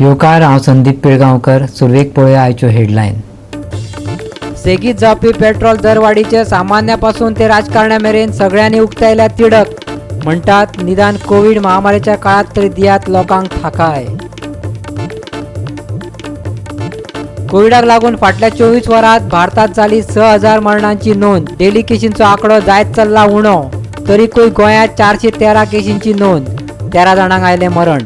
योकार हांव संदीप पिळगांवकर. सुरवेक पळोवया आयच्यो हेडलायन. सेगीत जावपी पेट्रोल दरवाडीचे सामान्यापासून ते राजकारण्यामेरेन सगळ्यांनी उक्तायल्या तिडक. म्हणटात निदान कोविड महामारीच्या काळात तरी दियात लोकांक थाकाय. कोविडाक लागून फाटल्या 24 वरांत भारतात जाली 6,000 मरणांची नोंद. डेली केशींचो आंकडो जायत चल्ला उणो. तरीकूय गोंयांत 413 केशींची नोंद. 13 जाणांक आयले मरण.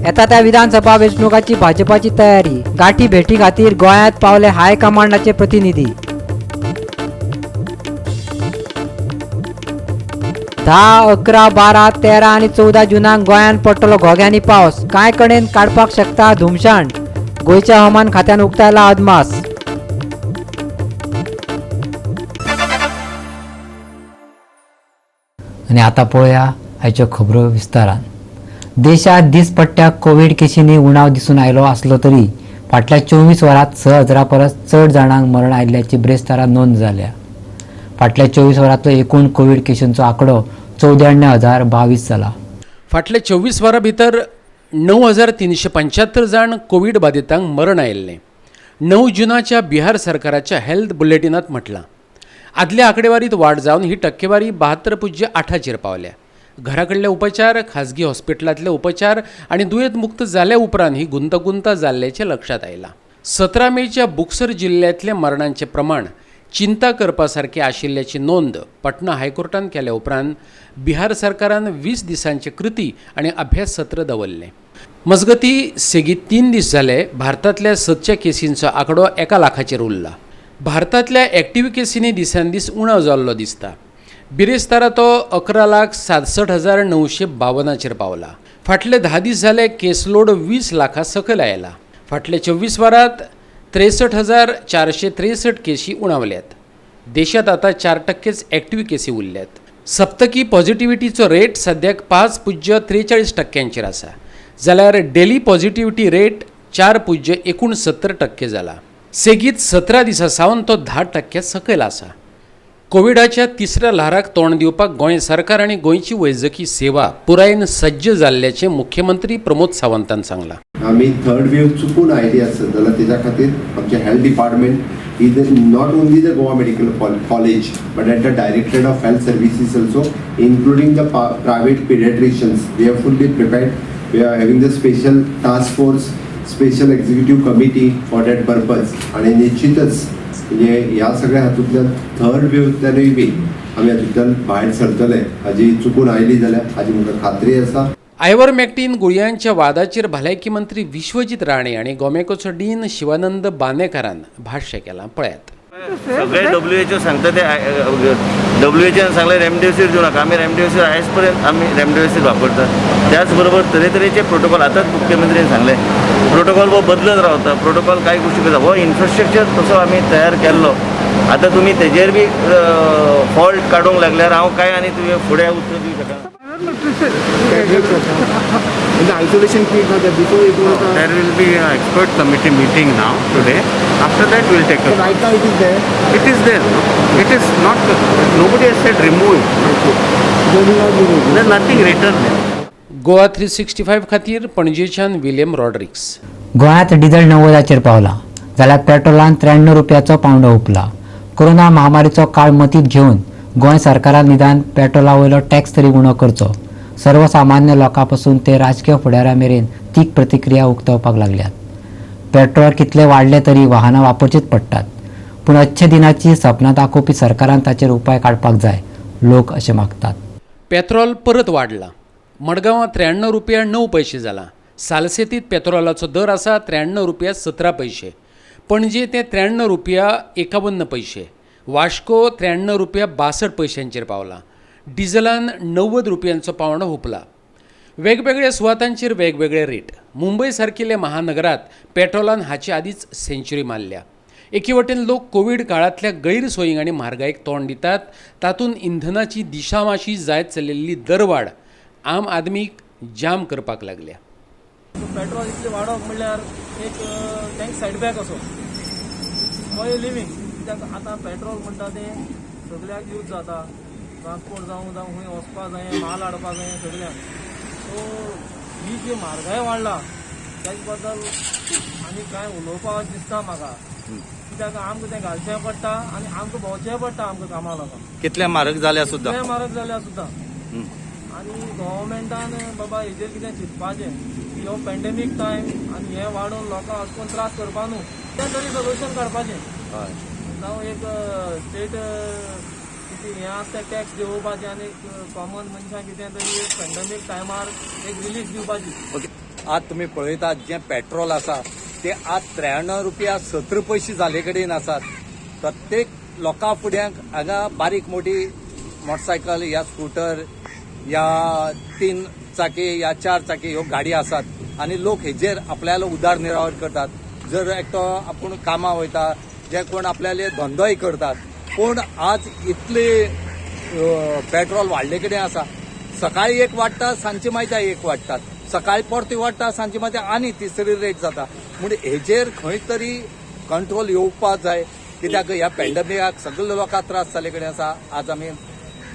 येता त्या विधानसभा वेंचणुकाची भाजपाची तयारी. गाठी भेटी खातीर गोंयांत पावले हायकमांडाचे प्रतिनिधी. 10, 11, 12, 13 आनी 14 जुनाक गोंयांत पडटलो घोग्यांनी पावस. कांय कडेन काडपाक शकता धुमशाण. गोंयच्या हवामान खात्यान उक्तायला अदमास. आनी आतां पळोवया आयच्यो खबरो विस्तारान. देशात दिसपट्ट्या कोविड केशींनी उणाव दिसून आयलो आसलो तरी फाटल्या 24 वरांत 6,000 परस चड जाणांक मरण आयिल्ल्याची ब्रेस्तारा नोंद जाल्या. फाटल्या 24 वरांतलो एकूण कोविड केशींचो आंकडो 94,022 जाला. फाटल्या 24 वरां भितर 9,375 जाण कोविड बाधितांक मरण आयिल्लें 9 जुनाच्या बिहार सरकाराच्या हेल्थ बुलेटिनांत म्हटलां. आदल्या आंकडेवारीत वाड जावन ही टक्केवारी 72.8 पावल्या. घराकडले उपचार, खाजगी हॉस्पिटलांतले उपचार आनी दुयेंत मुक्त जाल्या उपरांत ही गुंतगुंत जाल्ल्याचें लक्षात आयलां. 17 मेच्या बुक्सर जिल्ल्यांतले मरणांचें प्रमाण चिंता करपा सारकें आशिल्ल्याची नोंद पटना हायकोर्टान केल्या उपरांत बिहार सरकारान 20 दिसांचे कृती आनी अभ्यास सत्र दवरलें. मजगतीं सेगीत 3 दीस जाले भारतांतल्या सदच्या केसींचो आंकडो 1 लाखाचेर उरला. भारतांतल्या एक्टिव्ह केसींनी दिसान दीस उणाव जाल्लो दिसता. बिरेस्तारा तो 11,67,952 पावला. फाटले 10 दीस जाले केसलोड 20 लाखा सकयल आयला. फाटले 24 वरांत 63,463 केसी उणावल्यात. देशात आतां 4% एक्टिव्ह केसी उरल्यात. सप्तकी पॉझिटिव्हिटीचो रेट सद्याक 5.43% आसा, जाल्यार डेली पॉझिटिव्हिटी रेट 4.69% जाला. सेगीत 17 दिसां सावन तो 10% सकयल आसा. कोविडाच्या तिसऱ्या ल्हाराक तोंड दिवपाक गोंय सरकार आनी गोंयची वैजकी सेवा पुरायेन सज्ज जाल्ल्याचें मुख्यमंत्री प्रमोद सावंतान सांगलां. आमी थर्ड वेव चुकून आयली आसत जाल्यार तेच्या खातीर आमचे health department is not only the Goa medical college but at the directorate of health services also including the private paediatricians we have fully prepared. We are having the special task force, special executive committee for that purpose. आणि निश्चितच म्हणजे ह्या सगळ्या हातूंतल्यान third वेव्हंतल्यानूय बी आमी हातूंतल्यान भायर सरतले. हाजी चुकून आयली जाल्यार हाजी म्हाका खात्री आसा. आयवरमॅक्टिन गुळयांच्या वादाचेर भलायकी मंत्री विश्वजीत राणे आनी गोमेकोचो डीन शिवानंद बानेकारान भाष्य केलां. पळयात. सगळे WHO सांगता ते WHO सांगले रेमडेसिवीर दिवं नाका. आमी रेमडेसिवीर आयज पर्यंत आमी रेमडेसिवीर वापरतात. त्याच बरोबर तरेतरेचे प्रोटोकॉल आतांच मुख्यमंत्र्यान सांगले प्रोटोकॉल वो बदलत रावता. प्रोटोकॉल कांय गोश्टी करता हो इन्फ्रास्ट्रक्चर तसो आमी तयार केल्लो. आतां तुमी तेजेर बी फॉल्ट काडूंक लागल्यार हांव काय आनी तुवें फुडें उत्तर दिवंक शकना. In the isolation kit, before it was There will be an expert committee meeting now today. After that we'll take a so right now it is there. It is there. It is not. Nobody has said remove it. They will not remove it. There's nothing written there. Goa 365 खातीर पणजेच्यान William Rodrigues. गोंयांत diesel 90चेर पावला जाल्यार पेट्रोलान 93 रुपयाचो पावंडो hoopla. Corona महामारीचो काळ मतींत घेवन गोंय सरकारान निदान पेट्रोला वयलो टॅक्स तरी उणो करचो. सर्वसामान्य लोकां पासून ते राजकीय फुडाऱ्यां मेरेन तीख प्रतिक्रिया उक्तावपाक लागल्यात. पेट्रोल कितले वाडले तरी वाहनां वापरचीच पडटात, पूण अच्छे दिनाची सपनां दाखोवपी सरकारान ताचेर उपाय काडपाक जाय, लोक अशें मागतात. पेट्रोल परत वाडलां. मडगांवां 93 रुपया 9 पैसे जाला. सालसेतीत पेट्रोलाचो दर आसा 93 रुपया 17 पैसे. पणजे ते 93 रुपया 51 पैसे. वास्को 93 रुपया 62 पैशांचेर पावला. डिझेलान 90 रुपयांचो पावंडो हुपला. वेगवेगळ्या सुवातांचेर वेगवेगळे रेट. मुंबय सारकिल्ल्या महानगरात पेट्रोलान हाचे आदींच सेंच्युरी मारल्या. एके वटेन लोक कोविड काळांतल्या गैरसोयींक आनी म्हारगायेक तोंड दितात. तातूंत इंधनाची दिशामाशी जायत चलिल्ली दरवाड आम आदमीक जाम करपाक लागल्या. पेट्रोल इतलें वाडप म्हणल्यार एक तांकां सायडबॅक असो वे लिव्हिंग. कित्याक आतां पेट्रोल म्हणटा तें सगळ्याक यूज जाता. ट्रान्सपोर्ट जावं खंय वचपा जाय, माल हाडपा जाय सगळ्यांक. सो ही जी म्हारगाय वाडला त्याच बद्दल आनी कांय उलोवपाक दिसता म्हाका कित्याक आमकां तें घालचें पडटा आनी आमकां भोंवचें पडटा आमकां कामाक लागून कितले म्हारग जाल्या सुद्दां कितें म्हारग जाल्यार सुद्दां आनी गव्हर्मेंटान बाबा हेजेर कितें चिंतपाचें की हो पॅन्डेमीक टायम आनी हें वाडोवन लोकांक अशें करून त्रास करपा न्हू तें तरी सोल्युशन काडपाचें जावं एक स्टेट कितें हें आसता टॅक्स देंवोवपाचें आनी कॉमन मनशांक कितें तरी एक पॅन्डेमीक टायमार एक रिलीफ दिवपाची. ओके, आज तुम्ही पळयतात जे पेट्रोल आसा ते आज 93 रुपया 70 पैसे जाले कडेन आसात. प्रत्येक लोकां फुड्यांक हांगा बारीक मोठी मोटरसायकल या स्कूटर या 3 चाकी या 4 चाकी ह्यो गाडी आसात आनी लोक हेजेर आपल्याला उदारनिर्वाह करतात. जर एकटो आपूण कामां वयता, जे कोण आपल्याले धंदोय करतात, पूण आज इतले पेट्रोल वाडले कडेन आसा. सकाळी एक वाडटा, सांजचे मायत्या एक वाडटात, सकाळी परती वाडटा, सांजचे मायत्या आनी तिसरी रेट जाता. म्हणजे हेजेर खंय तरी कंट्रोल येवपाक जाय, कित्याक ह्या पॅन्डेमिकाक सगळे लोकांक त्रास जाले कडेन आसा. आज आमी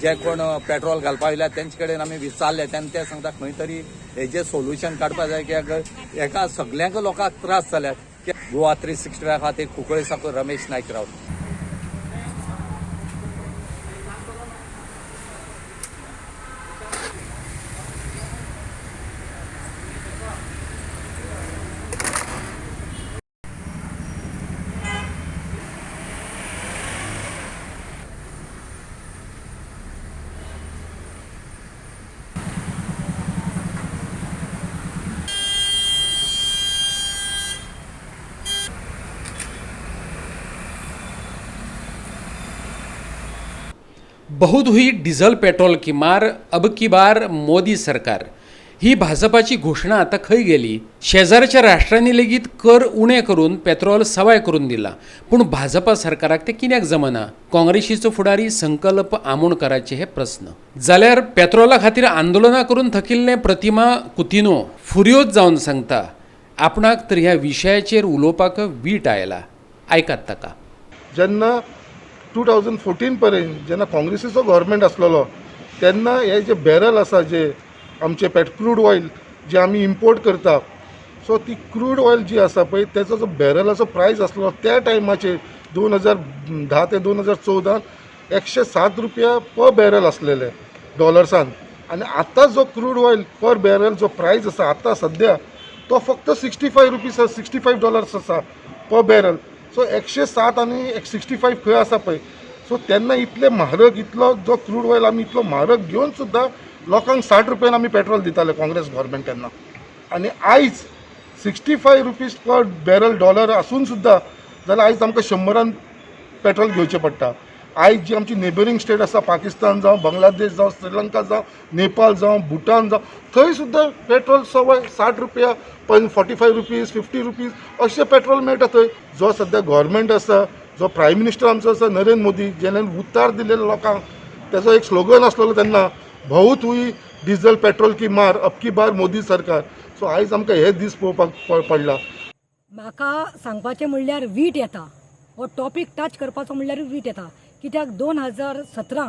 जे कोण पेट्रोल घालपा येयल्या तेंचे कडेन आमी विचारले तेन्ना ते सांगता खंय तरी हेजेर सोल्युशन काडपा जाय, कित्याक हेका सगळ्यांक लोकांक त्रास जाल्यात. गोवा 365 खातीर कुंकळे साकून रमेश नायक रावत. बहुत हुई डिझेल पेट्रोल की मार, अब की बार मोदी सरकार. ही भाजपाची घोषणा आता खंय गेली. शेजारच्या राष्ट्रांनी लेगीत कर उणे करून पेट्रोल सवाय करून दिला, पूण भाजपा सरकाराक ते कित्याक जमना. काँग्रेसीचो फुडारी संकल्प आमोणकराचे हे प्रश्न. जाल्यार पेट्रोला खातीर आंदोलनां करून थकिल्ले प्रतिमा कुतिनो फुर्योज जावन सांगता आपणाक तर ह्या विशयाचेर उलोवपाक वीट आयला. आयकात ताका. जेन्ना 2014 पर्यंत जेन्ना काँग्रेसीचो गव्हर्मेंट आसलेलो तेन्ना हे जे बॅरल आसा जे आमचे क्रूड ऑयल जे आमी इम्पोर्ट करता, सो ती क्रूड ऑयल जी आसा पळय तेचो जो बॅरलाचो प्रायस आसलो त्या टायमाचेर 2010 ते 2014 107 रुपया पर बॅरल आसलेले डॉलर्सान. आनी आतां जो क्रूड ऑयल पर बॅरल जो प्रायस आसा आतां सद्या तो फक्त $65 आसा पर बॅरल. सो 107 आनी 65 खंय आसा पळय. सो तेन्ना इतले म्हारग इतलो जो क्रूड ऑयल आमी इतलो म्हारग घेवन सुद्दां लोकांक 60 रुपयान आमी पेट्रोल दिताले काँग्रेस गव्हर्मेंट तेन्ना. आनी आयज 65 रुपीज पर बॅरल डॉलर आसून सुद्दां जाल्यार आयज आमकां 100 पेट्रोल घेवचें पडटा. आयज जी आमची नेबरिंग स्टेट आसा, पाकिस्तान जावं, बांगलादेश जावं, श्रीलंका जावं, नेपाळ जावं, भुटान जावं, थंय सुद्दां पेट्रोल सवाय 60 रुपया, 45 रुपीज, 50 रुपीज अशें पेट्रोल मेळटा थंय. जो सद्या गव्हर्मेंट आसा, जो प्रायम मिनिस्टर आमचो आसा नरेंद्र मोदी, जेणे उतार दिलेले लोकांक, तेजो एक स्लोगन आसलेलो तेन्ना, बहुत हुई डिझेल पेट्रोल की मार, अब की बार मोदी सरकार. सो आयज आमकां हे दीस पळोवपाक पडला. म्हाका सांगपाचें म्हणल्यार वीट येता, हो टॉपीक टच करपाचो म्हणल्यार वीट येता. कित्याक 2017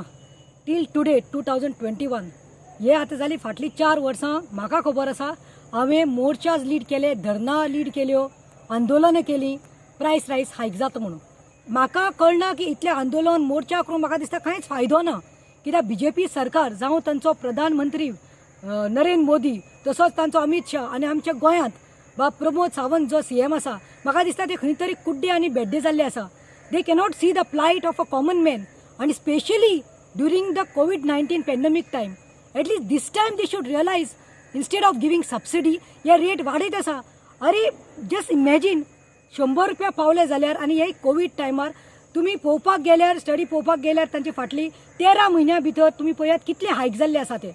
टील टुडे 2021 हे आतां जाली फाटली 4 वर्सां. म्हाका खबर आसा हांवें मोर्चाज लीड केले, धरना लीड केल्यो, आंदोलनां केलीं प्रायस रायस हायक जाता म्हणून. म्हाका कळना की इतलें आंदोलन मोर्चा करून म्हाका दिसता कांयच फायदो ना. कित्याक BJP सरकार जावं तांचो प्रधानमंत्री नरेंद्र मोदी, तसोच तांचो अमित शाह आनी आमच्या गोंयांत प्रमोद सावंत जो CM आसा, म्हाका दिसता ते खंय तरी कुड्डे आनी बेड्डे जाल्ले आसा. They cannot see the plight of a common man, and especially during the COVID-19 pandemic time. At least this time they should realize, instead of giving subsidy, या रेट वाडयत आसा. अरे जस्ट इमॅजिन 100 रुपया पावले जाल्यार आनी हे कोविड टायमार तुमी पळोवपाक गेल्यार, स्टडी पळोवपाक गेल्यार तांची फाटली 13 म्हयन्यां भितर तुमी पळयात कितले हायक जाल्ले आसा ते.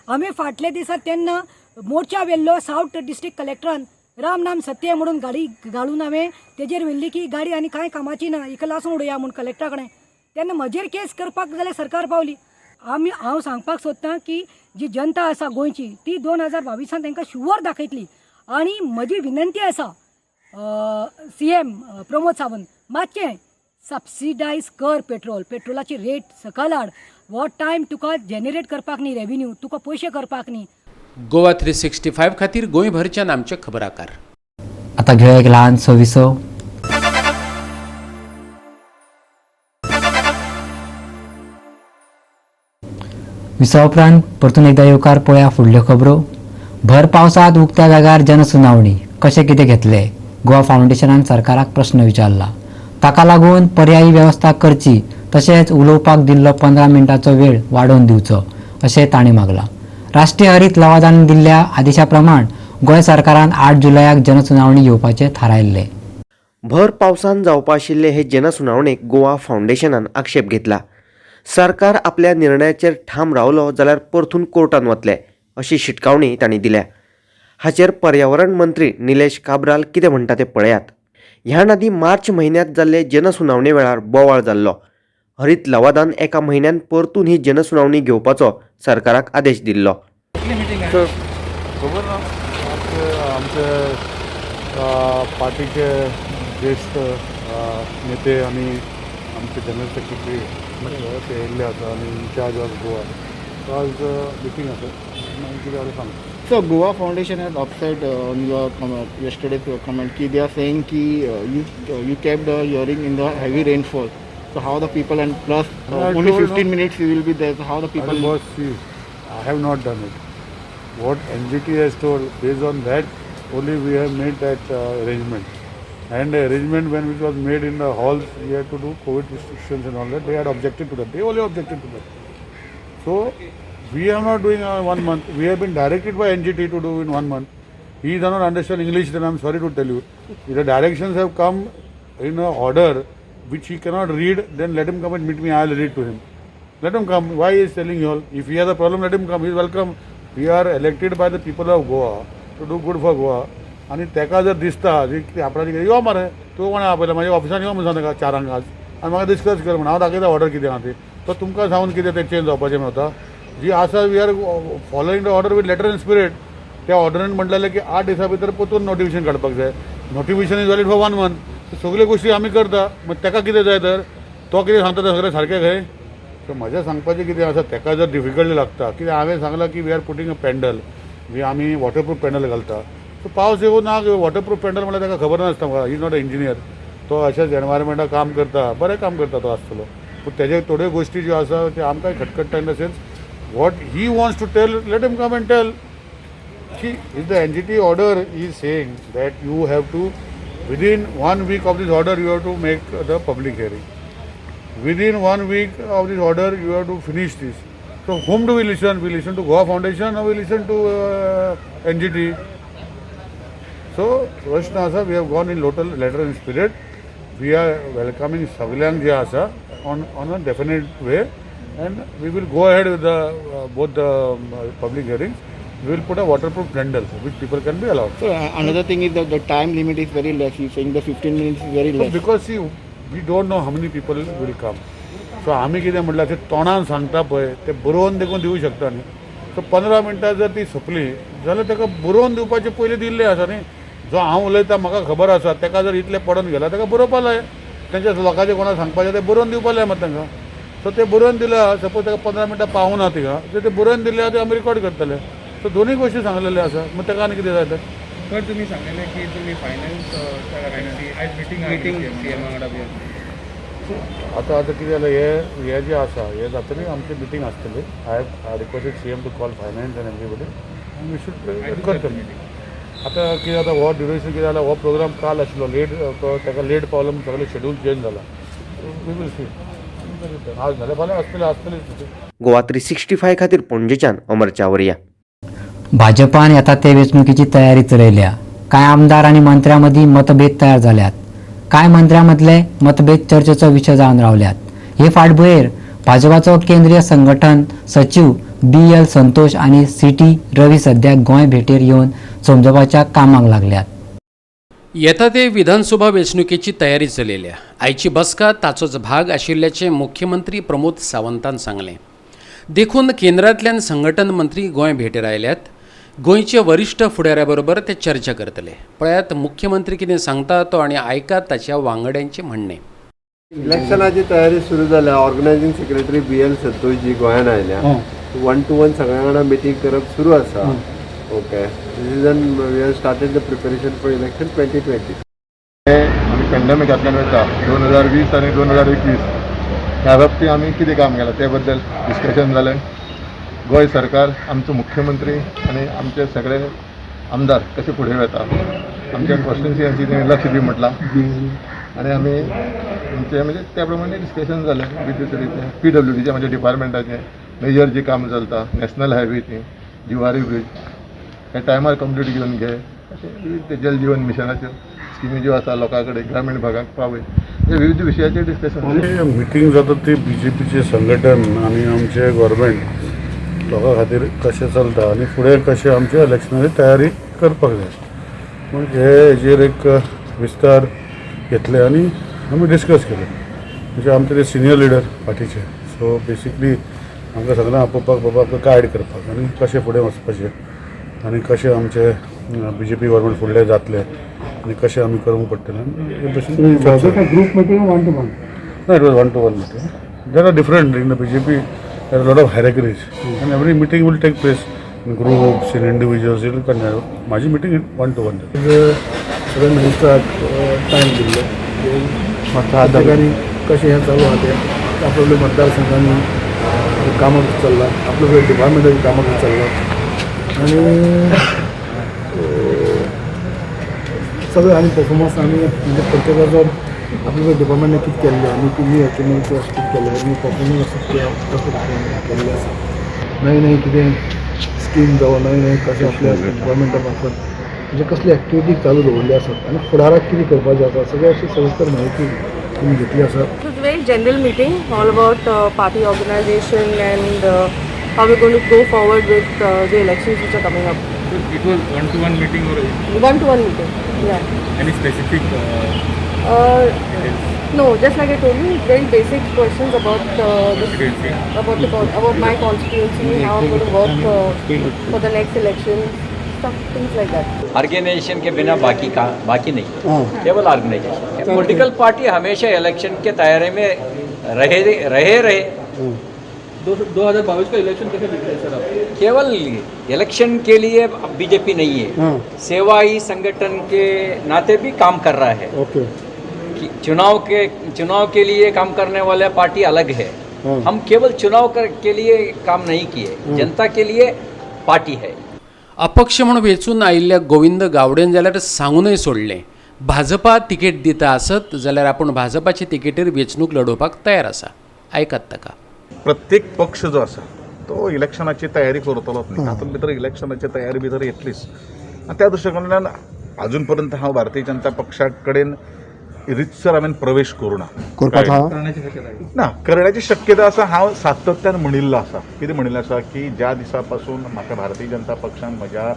आमी फाटले दिसा तेन्ना मोर्चा वेल्लो सावथ डिस्ट्रिक्ट कलेक्टरान राम नाम सत्य म्हणून गाडी घालून हांवें तेजेर व्हेल्ली की गाडी आनी कांय कामाची ना, हिका लासून उडोवया म्हणून कलेक्टरा कडेन. तेन्ना म्हजेर केस करपाक जाल्यार सरकार पावली. हांव सांगपाक सोदतां की जी जनता आसा गोंयची ती 2022 तांकां शुवर दाखयतली. आनी म्हजी विनंती आसा CM प्रमोद सावंत, मातशें सबसिडायज कर पेट्रोलाची रेट सकयल हाड. हो टायम तुका जेनरेट करपाक न्ही रेव्हेन्यू, तुका पयशे करपाक न्ही. गोवा 365 खातीर गोंयभरच्यान आमचे खबराकार. आता घेऊया एक लहान विसव. विसव उपरांत परतून एकदा येवकार पळया फुडल्यो खबरो. भर पावसात उक्त्या जाग्यार जनसुनावणी कशें कितें घेतले? गोवा फावंडेशनान सरकाराक प्रश्न विचारला. ताका लागून पर्यायी वेवस्था करची तशेंच उलोवपाक दिल्लो 15 मिनटांचो वेळ वाडोवन दिवचो अशें ताणें मागला. राष्ट्रीय हरीत लवादान दिल्ल्या आदेशा प्रमाण गोंय सरकारान 8 जुलयाक जनसुनावणी घेवपाचें थारायल्लें. भर पावसान जावपा आशिल्ले हे जनसुनावणेक गोवा फावंडेशनान आक्षेप घेतला. सरकार आपल्या निर्णयाचेर ठाम रावलो जाल्यार परतून कोर्टान वतले अशी शिटकावणी तांणी दिल्या. हाचेर पर्यावरण मंत्री निलेश काब्राल कितें म्हणटा ते पळयात. ह्या नादी मार्च म्हयन्यांत जाल्ले जनसुनावणे वेळार बोवाळ जाल्लो. हरीत लवादान एका म्हयन्यान परतून ही जनसुनावणी घेवपाचो सरकाराक आदेश दिल्लो. खबर ना आमचे पार्टीचे ज्येष्ठ नेते आणि आमचे जनरल सेक्रेटरी ते येयल्ले आसा आनी इन्चार्ज ऑफ गोवा आज मिटींग आसा कितें जालें सांग. So Goa Foundation has upset on your yesterday's comment ki they are saying ki you kept the hearing in the heavy rainfall. So how the people and plus only 15 minutes you will be there. So how the people? Boss, see, I have not done it. What NGT has told, based on that only we have made that arrangement. And the arrangement when it was made in the halls, we had to do COVID restrictions and all that. They had objected to that. They only objected to that. So we are not doing 1 month. We have been directed by NGT to do in 1 month. He does not understand English, then I am sorry to tell you. If the directions have come in an order which he cannot read, then let him come and meet me. I will read to him. Let him come. Why he is telling you all? If he has a problem, let him come. He is welcome. We are elected by the people of Goa to do good for Goa. आणि तेका जर दिसता आपणाची यो मरे तूं कोणा आपयला म्हाज्या ऑफिसान यो म्हणून सांग ताका 4 आज आनी म्हाका डिस्कस कर म्हणून हांव दाखयता ऑर्डर कितें आहा ती. तो तुमकां सांगून कितें तें चेंज जावपाचें मेळटा. जी आसा we are following the order with letter in spirit. त्या ऑर्डरीन म्हटलेलें की 8 दिसा भितर परतून नोटिफिकेशन काडपाक जाय. Notification is valid for 1 month. सगळ्यो गोश्टी आमी करता. मग तेका कितें जाय तर तो कितें सांगता तें सगळें सारकें खंय. सो म्हजें सांगपाचें कितें आसा तेका जर डिफिकल्टी लागता कित्याक हांवें सांगलां की वी आर पुटींग अ पेंडल. आमी वॉटरप्रूफ पेंडल घालता. सो पावस येवं ना वॉटरप्रूफ पेंडल म्हळ्यार ताका खबर नासता म्हाका. ही नॉट अ इंजिनियर. तो अशेंच एनवायरमेंटाक काम करता. बरें काम करता तो आसतलो. पूण तेजे थोड्यो गोश्टी ज्यो आसा त्यो आमकांय खटखट्टा in the sense what he wants to tell, let him come and tell. See, if the NGT order is saying that you have to, within 1 week of this order, you have to make the public hearing. Within 1 week of this order, you have to finish this. So, whom do we listen? We listen to Goa Foundation or we listen to NGT? So, Prashna asa, we have gone in letter in spirit. We are welcoming Saglang ji asa on a definite way. And we will go ahead with both the public hearings. We will put a waterproof pendle which people can be allowed. So another thing is that the time limit is very less. He's saying the 15 minutes is very less. So because see, we don't know how many people will come. So आम्ही कितें म्हटल्यार ते तोंडान सांगता पळय ते बरोवन देखून दिवूं शकता न्ही. सो 15 मिनटां जर ती सोंपली जाल्यार ताका बरोवन दिवपाचे पयलीं दिल्लें आसा न्ही. जो हांव उलयता म्हाका खबर आसा ताका जर इतलें पडून गेला ताका बरोवपा लाय. तेंच्या लोकांचें कोणाक सांगपाचें तें बरोवन दिवपा लाय मात तांकां. सो ते बरोवन दिल्या सपोज ताका 15 मिनटां पावूं ना तिका ते बरोवन दिल्या ते आमी रिकॉर्ड करतले. सो दोनूय गोश्टी सांगलेले आसा. मग ताका आनी कितें जाय तर. सर तुम्ही सांगलेले की तुम्ही फायनान्स मिटींग सीएम वांगडा बी आता कितें जालें हे जें आसा हे जातकीर आमची मिटींग आसतली. I requested CM to call finance and everybody आनी वी शूड करतली. आता कितें जाता हो ड्युरेशन कितें जाला हो प्रोग्राम काल आशिल्लो लेट ताका लेट पावलो म्हणून सगळें शेड्यूल चेंज जाला. वी विल सी आज जाल्यार फाल्यां आसतली. गोवा 365 खातीर पणजेच्यान अमर चावरिया. भाजपान येता ते वेंचणुकीची तयारी चलयल्या. कांय आमदार आनी मंत्र्यां मदीं मतभेद तयार जाल्यात. कांय मंत्र्यां मदले मतभेद चर्चेचो विशय जावन रावल्यात. हे फाटभुंयेर भाजपाचो केंद्रीय संघटन सचिव BL संतोष आनी CT रवी सध्या गोंय भेटेर येवन समजोवपाच्या कामाक लागल्यात. येता ते विधानसभा वेंचणुकेची तयारी चलयल्या. आयची बसका ताचोच भाग आशिल्ल्याचें मुख्यमंत्री प्रमोद सावंतान सांगलें. देखून केंद्रांतल्यान संघटन मंत्री गोंय भेटेर आयल्यात. गोंयचे वरिश्ठ फुडाऱ्या बरोबर ते चर्चा करतले. पळयात मुख्यमंत्री कितें सांगता तो आनी आयकात ताच्या वांगड्यांचें म्हणणें. इलेक्शनाची तयारी सुरू जाल्या. ऑर्गनायझींग सेक्रेटरी BL संतोष जी गोंयान आयल्या. 1-to-1 सगळ्यां वांगडा मिटींग करप सुरू आसा. Okay. This is when we have started the preparation for election 2020. आमी पॅन्डेमिकांतल्यान वता 2020 आनी 2021 ह्या बाबतींत आमी कितें काम केलां ते बद्दल डिस्कशन जालें. गोंय सरकार, आमचो मुख्यमंत्री आनी आमचे सगळे आमदार कशे फुडें वता, आमच्या कॉन्स्टिट्युएन्सी तें लक्ष दी म्हटलां आनी आमी आमचे म्हणजे त्या प्रमाणे डिस्कशन जालें. विद्युत रितीन PWDचे म्हणजे डिपार्टमेंटाचें मेजर जी कामां चलता, नॅशनल हायवे ती जुवारी ब्रीज हे टायमार कंप्लीट घेवन घे, अशें जल जीवन मिशनाच्यो स्किमी ज्यो आसा लोकां कडेन ग्रामीण भागाक पावय, हे विविध विशयाचेर डिस्कशन. मिटींग जाता ती BJPचे संघटन आनी आमचे गव्हर्मेंट लोकां खातीर कशें चलता आनी फुडें कशें आमच्या इलेक्शनाची तयारी करपाक जाय म्हणजे हेजेर एक विस्तार घेतले आनी आमी डिस्कस केले. म्हणजे आमचे ते सिनियर लिडर पार्टीचे, सो बेसिकली आमकां सगळ्यांक आपोवपाक गायड करपाक आनी कशें फुडें वचपाचें आनी कशें आमचे BJP गव्हर्मेंट फुडलें जातलें आनी कशें आमी करूंक पडटलें. Group meeting 1-to-1? No, it was 1-to-1 meeting. There are different in the BJP. There are a lot of hierarchies, and every meeting will take place in groups, in individuals. It will continue. माझी meeting 1-to-1. सगळे मिनिस्टराक time दिल्लो त्या ठिकाणी कशें हें चालू आहा तें आपल्या मतदारसंघांनी कामां कशीं चल्लां, आपल्या डिपार्टमेंटाची कामां कशीं चल्लां आनी सगळें आनी परफॉर्मन्स आमी म्हणजे प्रत्येकाचो आपल्या डिपार्टमेंटान कितें केल्लें आनी तुमी अचिवमेंट कितें केलें आनी परफॉर्मन्स कसो केल्ले आसा, नवी कितें स्कीम जावं नवी कशें आपल्या डिपार्टमेंटा मार्फत म्हणजे कसली एक्टिविटी चालू दवरली आसात आनी फुडाराक कितें करपाचें आसा सगळें अशी सविस्तर म्हायती तुमी घेतली आसा. It was a very general meeting all about party organization and how we're going to go forward with the elections which are coming up. It was 1-to-1 meeting or 1-to-1 meeting, yeah. any specific No, just like I told you, very basic questions about about my constituency, how I'm going to work for the next election, stuff, things like that. Organisation के बिना बाकी नहीं, केवल organisation. Political party हमेशा election के तैयारी में रहे 2022 का इलेक्शन कैसे दिख रहा है सर आप? केवल इलेक्शन के लिए BJP नहीं है, सेवाई संगठन के नाते भी काम कर रहा है. चुनाव के लिए काम करने वाले पार्टी अलग है. हम केवल चुनाव के लिए काम नहीं किए, जनता के लिए पार्टी है. अपक्ष म्हणून वेचून आयिल्ल्या गोविंद गावडेन जाल्यार सांगूनय सोडलें, भाजपा तिकेट दिता आसत जाल्यार आपूण भाजपाचे तिकेटीर वेंचणूक लडोवपाक तयार आसा. आयकात ताका. प्रत्येक पक्ष जो आसा तो इलेक्शनाची तयारी करतलोच न्ही, तातूंत भितर इलेक्शनाची तयारी भितर येतलीच. आनी त्या दृश्टिकोनांतल्यान अजून पर्यंत हांव भारतीय जनता पक्षा कडेन रितसर हांवें प्रवेश करूना. ना करण्याची शक्यता आसा. हांव सातत्यान म्हणिल्लो आसा. कितें म्हणिल्लें आसा की ज्या दिसा पासून म्हाका भारतीय जनता पक्षान म्हज्या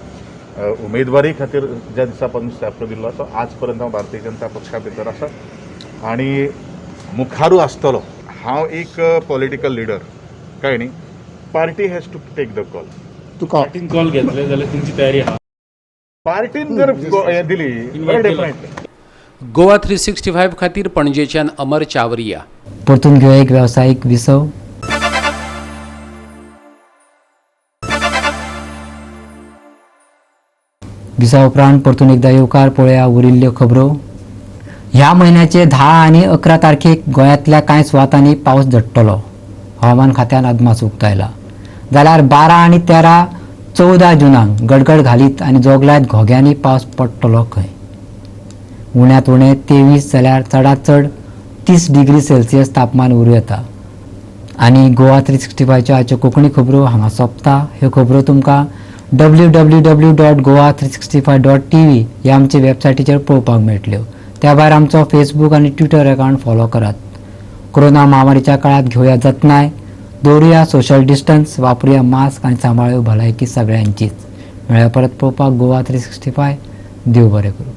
उमेदवारी खातीर ज्या दिसा पासून स्टेप दिल्लो तो आज पर्यंत हांव भारतीय जनता पक्षा भितर आसा आनी मुखारू आसतलो. हांव एक पॉलिटिकल लिडर काय न्ही, party has to take the call. तुका कॉल घेतले जाल्यार तुमची तयारी आहा? पार्टीन जर हें दिली डेफिनेटली. गोवा 365 खातीर पणजेच्यान अमर चावरिया. परतून घेऊ एक व्यावसायिक विसव. विसा उपरांत परतून एकदा येवकार पळोवया उरिल्ल्यो खबरो. ह्या महिन्याचे 10 आनी 11 तारखेक गोंयांतल्या कांय सुवातांनी पावस झडटलो. हवामान खात्यान अदमास उक्तायला. जाल्यार 12 आनी 13, 14 जुनाक गडगड घालीत आनी जोगलायत घोग्यांनी पावस पडटलो खंय. उण्यांत उणें 23 जाल्यार चडांत चड 30 डिग्री सेल्सियस तापमान उरूं येता. आनी गोवा 365च्यो आजच्यो कोंकणी खबरो हांगा सोंपता. ह्यो खबरो तुमकां www.goa365.tv ह्या आमचे वेबसायटीचेर पळोवपाक मेळटल्यो. त्या भायर आमचो फेसबूक आनी ट्विटर अकावंट फॉलो करात. कोरोना महामारीच्या काळात घेवया जतनाय, दवरुया सोशल डिस्टन्स, वापरुया मास्क आनी सांबाळ्यो भलायकी सगळ्यांचीच. मेळ्या परत पळोवपाक गोवा 365. देव बरें करूं.